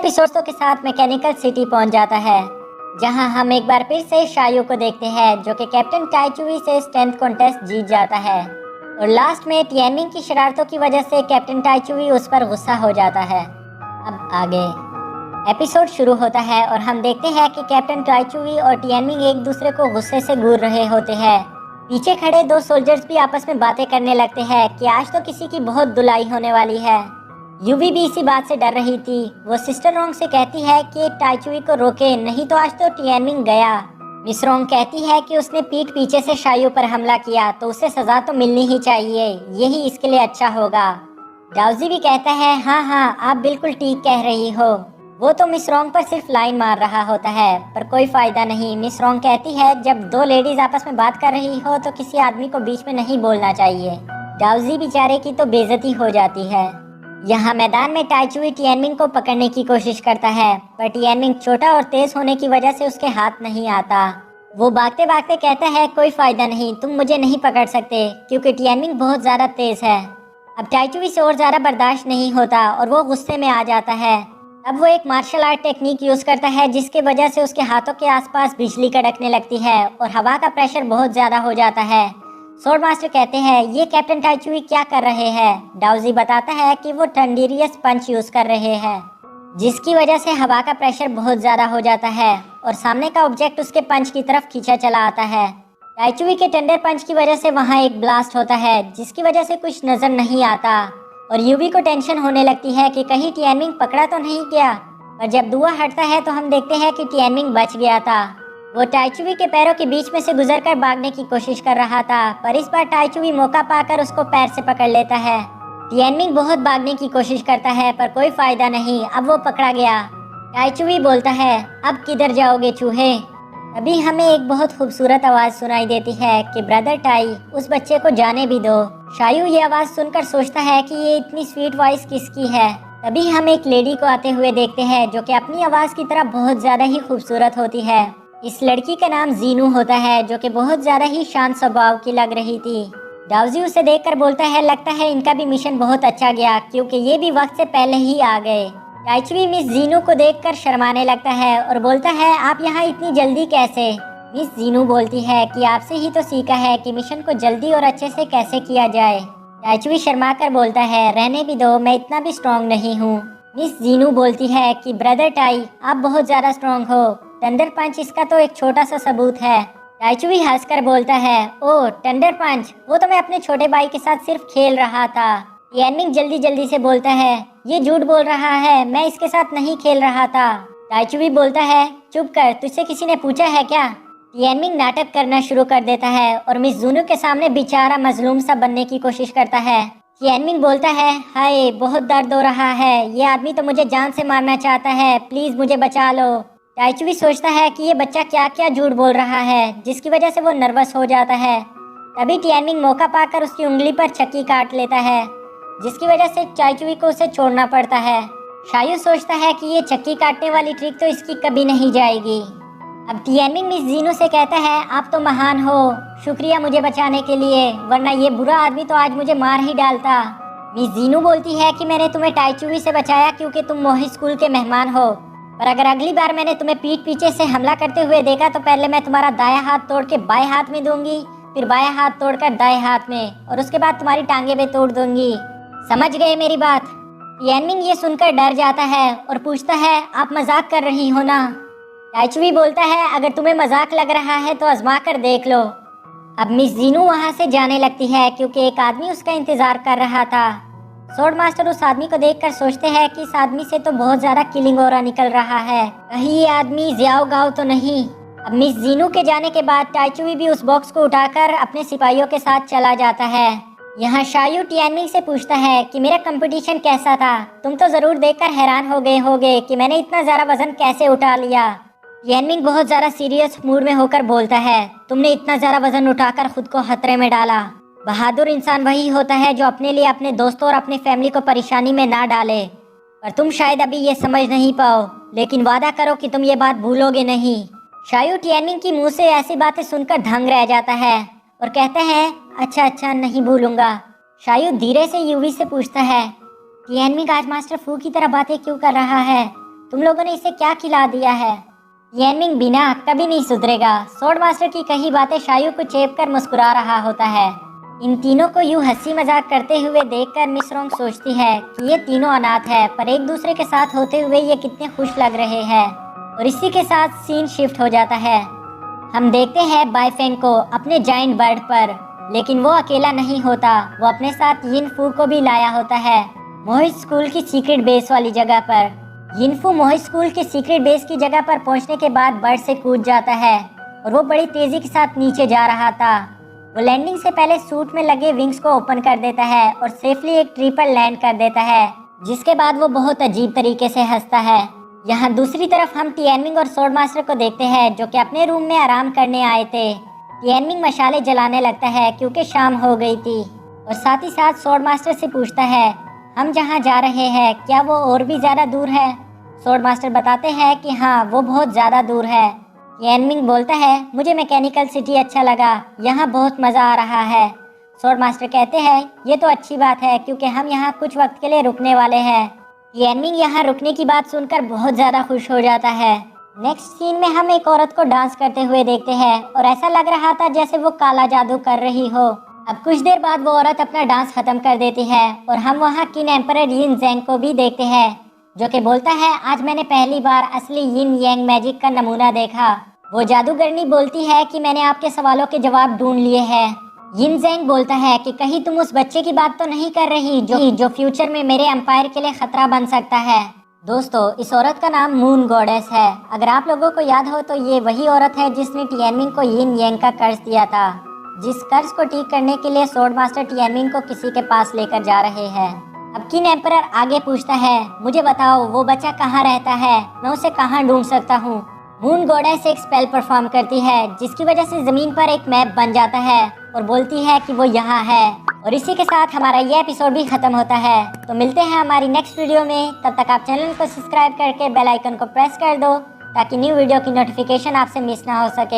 रिसोर्सों के साथ mechanical city पहुंच जाता है, जहां हम एक बार फिर से शायू को देखते हैं जो कि कैप्टन टाइचुई से स्ट्रेंथ कॉन्टेस्ट जीत जाता है। और लास्ट में टियानमिंग की शरारतों की वजह से कैप्टन टाइचुई उस पर गुस्सा हो जाता है। अब आगे एपिसोड शुरू होता है और हम देखते हैं कि कैप्टन टाइचुई और टियानमिंग एक दूसरे को गुस्से से घूर रहे होते हैं। पीछे खड़े दो सोल्जर्स भी आपस में बातें करने लगते हैं कि आज तो किसी की बहुत धुलाई होने वाली है। यूवी भी इसी बात से डर रही थी। वो सिस्टर रोंग से कहती है कि टाइचुई को रोके, नहीं तो आज तो टियानमिंग गया। मिस रोंग कहती है कि उसने पीठ पीछे से शायू पर हमला किया तो उसे सजा तो मिलनी ही चाहिए, यही इसके लिए अच्छा होगा। डाउजी भी कहता है हाँ हाँ आप बिल्कुल ठीक कह रही हो। वो तो मिस रोंग पर सिर्फ लाइन मार रहा होता है पर कोई फायदा नहीं। मिस रोंग कहती है जब दो लेडीज आपस में बात कर रही हो तो किसी आदमी को बीच में नहीं बोलना चाहिए। डाउजी बेचारे की तो बेइज्जती हो जाती है। यहाँ मैदान में टाइचुई टियानमिंग को पकड़ने की कोशिश करता है पर टियानमिंग छोटा और तेज होने की वजह से उसके हाथ नहीं आता। वो भागते भागते कहता है कोई फायदा नहीं, तुम मुझे नहीं पकड़ सकते क्योंकि टियानमिंग बहुत ज्यादा तेज है। अब टाइचुई से और ज्यादा बर्दाश्त नहीं होता और वो गुस्से में आ जाता है। अब वो एक मार्शल आर्ट टेक्निक यूज करता है जिसकी वजह से उसके हाथों के आसपास बिजली कड़कने लगती है और हवा का प्रेशर बहुत ज्यादा हो जाता है। स्वॉर्ड मास्टर कहते हैं ये कैप्टन टाइचुई क्या कर रहे हैं। डाउजी बताता है कि वो थंडरियस पंच यूज कर रहे हैं जिसकी वजह से हवा का प्रेशर बहुत ज्यादा हो जाता है और सामने का ऑब्जेक्ट उसके पंच की तरफ खींचा चला आता है। टाइचुई के टेंडर पंच की वजह से वहाँ एक ब्लास्ट होता है जिसकी वजह से कुछ नजर नहीं आता और यूवी को टेंशन होने लगती है कि कहीं टियानमिंग पकड़ा तो नहीं गया। पर जब धुआं हटता है तो हम देखते हैं कि टियानमिंग बच गया था। वो टाइचुई के पैरों के बीच में से गुजरकर भागने की कोशिश कर रहा था पर इस बार टाइचुई मौका पाकर उसको पैर से पकड़ लेता है। टियानमिंग बहुत भागने की कोशिश करता है पर कोई फायदा नहीं, अब वो पकड़ा गया। टाइचुई बोलता है अब किधर जाओगे चूहे। अभी हमें एक बहुत खूबसूरत आवाज सुनाई देती है कि ब्रदर टाई उस बच्चे को जाने भी दो। शायू ये आवाज सुनकर सोचता है कि ये इतनी स्वीट वॉइस किसकी है। तभी हम एक लेडी को आते हुए देखते हैं जो कि अपनी आवाज की तरह बहुत ज्यादा ही खूबसूरत होती है। इस लड़की का नाम जीनू होता है जो कि बहुत ज्यादा ही शांत स्वभाव की लग रही थी। डाउजी उसे देखकर बोलता है लगता है इनका भी मिशन बहुत अच्छा गया क्योंकि ये भी वक्त से पहले ही आ गए। टाइचुई मिस जीनू को देखकर शर्माने लगता है और बोलता है आप यहाँ इतनी जल्दी कैसे। मिस जीनू बोलती है कि आपसे ही तो सीखा है कि मिशन को जल्दी और अच्छे से कैसे किया जाए। टाइचुई शर्मा कर बोलता है रहने भी दो, मैं इतना भी स्ट्रॉन्ग नहीं हूँ। मिस जीनू बोलती है कि ब्रदर टाई आप बहुत ज्यादा स्ट्रॉन्ग हो, टंडर पंच इसका तो एक छोटा सा सबूत है। टाइचुई हंसकर बोलता है ओ टंडर पंच, वो तो मैं अपने छोटे भाई के साथ सिर्फ खेल रहा था। टियानमिंग जल्दी जल्दी से बोलता है ये झूठ बोल रहा है, मैं इसके साथ नहीं खेल रहा था। टाइचुई बोलता है चुप कर, तुझसे किसी ने पूछा है क्या। टियानमिंग नाटक करना शुरू कर देता है और मिस जूनू के सामने बेचारा मजलूम सा बनने की कोशिश करता है। टियानमिंग बोलता है हाय बहुत दर्द हो रहा है, ये आदमी तो मुझे जान से मारना चाहता है, प्लीज मुझे बचा लो। टाइचुई सोचता है कि ये बच्चा क्या क्या झूठ बोल रहा है जिसकी वजह से वो नर्वस हो जाता है। तभी टियानमिंग मौका पाकर उसकी उंगली पर चक्की काट लेता है जिसकी वजह से टाइचुई को उसे छोड़ना पड़ता है। शायू सोचता है कि ये चक्की काटने वाली ट्रिक तो इसकी कभी नहीं जाएगी। अब टियानमिंग मिस जीनू से कहता है आप तो महान हो, शुक्रिया मुझे बचाने के लिए, वरना ये बुरा आदमी तो आज मुझे मार ही डालता। मिस जीनू बोलती है कि मैंने तुम्हें टाइचुई से बचाया क्योंकि तुम मोहित स्कूल के मेहमान हो, पर अगर अगली बार मैंने तुम्हें पीठ पीछे से हमला करते हुए देखा तो पहले मैं तुम्हारा दायां हाथ तोड़ के बाएं हाथ में दूंगी, फिर बायां हाथ तोड़कर दाएं हाथ में और उसके बाद तुम्हारी टांगे भी तोड़ दूंगी। समझ गए मेरी बात। टियानमिंग ये सुनकर डर जाता है और पूछता है आप मजाक कर रही हो ना। टाइचुई बोलता है अगर तुम्हें मजाक लग रहा है तो आजमा कर देख लो। अब मिस जीनू वहाँ से जाने लगती है क्योंकि एक आदमी उसका इंतजार कर रहा था। स्वॉर्ड मास्टर उस आदमी को देखकर सोचते हैं कि इस आदमी से तो बहुत ज्यादा किलिंग ऑरा निकल रहा है, कहीं ये आदमी जियाओ गाओ तो नहीं। अब मिस जीनू के जाने के बाद टाइचुई भी उस बॉक्स को उठाकर अपने सिपाहियों के साथ चला जाता है। यहाँ शायू टियानमिंग से पूछता है कि मेरा कंपटीशन कैसा था, तुम तो जरूर देखकर हैरान हो गए होगे कि मैंने इतना ज्यादा वजन कैसे उठा लिया। टियानमिंग बहुत ज्यादा सीरियस मूड में होकर बोलता है तुमने इतना ज्यादा वजन उठाकर खुद को खतरे में डाला। बहादुर इंसान वही होता है जो अपने लिए, अपने दोस्तों और अपनी फैमिली को परेशानी में ना डाले। पर तुम शायद अभी ये समझ नहीं पाओ, लेकिन वादा करो कि तुम ये बात भूलोगे नहीं। शायू टियानमिंग की मुंह से ऐसी बातें सुनकर दंग रह जाता है और कहता है अच्छा अच्छा नहीं भूलूंगा। शायू धीरे से यूवी से पूछता है टियानमिंग आज मास्टर फू की तरह बातें क्यों कर रहा है। तुम लोगों ने इसे क्या खिला दिया है? तियानमिंग बिना कभी नहीं सुधरेगा। स्वॉर्ड मास्टर की कही बातें शायू को चेप कर मुस्कुरा रहा होता है। इन तीनों को यूं हंसी मजाक करते हुए देखकर मिस रोंग सोचती है कि ये तीनों अनाथ है, पर एक दूसरे के साथ होते हुए ये कितने खुश लग रहे हैं। और इसी के साथ सीन शिफ्ट हो जाता है। हम देखते हैं बाइफेंग को अपने जाइंट बर्ड पर, लेकिन वो अकेला नहीं होता। वो अपने साथ यिनफू को भी लाया होता है मोहित स्कूल की सीक्रेट बेस वाली जगह पर। यिनफू मोहित स्कूल की सीक्रेट बेस की जगह पर पहुंचने के बाद बर्ड से कूद जाता है और वो बड़ी तेजी के साथ नीचे जा रहा था। वो लैंडिंग से पहले सूट में लगे विंग्स को ओपन कर देता है और सेफली एक ट्री पर लैंड कर देता है, जिसके बाद वो बहुत अजीब तरीके से हंसता है। यहाँ दूसरी तरफ हम तियानमिंग और स्वॉर्ड मास्टर को देखते हैं जो कि अपने रूम में आराम करने आए थे। तियानमिंग मशाले जलाने लगता है क्योंकि शाम हो गई थी और साथ ही साथ स्वॉर्ड मास्टर से पूछता है हम जहाँ जा रहे हैं क्या वो और भी ज़्यादा दूर है? स्वॉर्ड मास्टर बताते हैं कि हाँ वो बहुत ज़्यादा दूर है। तियानमिंग बोलता है मुझे मैकेनिकल सिटी अच्छा लगा, यहाँ बहुत मज़ा आ रहा है। स्वॉर्ड मास्टर कहते हैं ये तो अच्छी बात है क्योंकि हम यहाँ कुछ वक्त के लिए रुकने वाले हैं। तियानमिंग यहाँ रुकने की बात सुनकर बहुत ज़्यादा खुश हो जाता है। नेक्स्ट सीन में हम एक औरत को डांस करते हुए देखते हैं और ऐसा लग रहा था जैसे वो काला जादू कर रही हो। अब कुछ देर बाद वो औरत अपना डांस खत्म कर देती है और हम वहाँ किंग एम्परर यिन ज़ेंग को भी देखते हैं जो कि बोलता है आज मैंने पहली बार असली यिन यांग मैजिक का नमूना देखा। वो जादूगरनी बोलती है कि मैंने आपके सवालों के जवाब ढूंढ लिए हैं। यिन ज़ेंग बोलता है कि कहीं तुम उस बच्चे की बात तो नहीं कर रही जो फ्यूचर में मेरे एम्पायर के लिए खतरा बन सकता है। दोस्तों इस औरत का नाम मून गॉडेस है। अगर आप लोगों को याद हो तो ये वही औरत है जिसने तियानमिंग को यिन यांग का कर्ज दिया था, जिस कर्ज को ठीक करने के लिए स्वॉर्ड मास्टर तियानमिंग को किसी के पास लेकर जा रहे हैं। अब किंग एम्परर आगे पूछता है मुझे बताओ वो बच्चा कहाँ रहता है, मैं उसे कहाँ ढूंढ सकता हूँ? मून गॉडेस एक स्पेल परफॉर्म करती है जिसकी वजह से जमीन पर एक मैप बन जाता है और बोलती है कि वो यहाँ है। और इसी के साथ हमारा ये एपिसोड भी खत्म होता है। तो मिलते हैं हमारी नेक्स्ट वीडियो में। तब तक आप चैनल को सब्सक्राइब करके बेल आइकन को प्रेस कर दो ताकि न्यू वीडियो की नोटिफिकेशन आपसे मिस ना हो सके।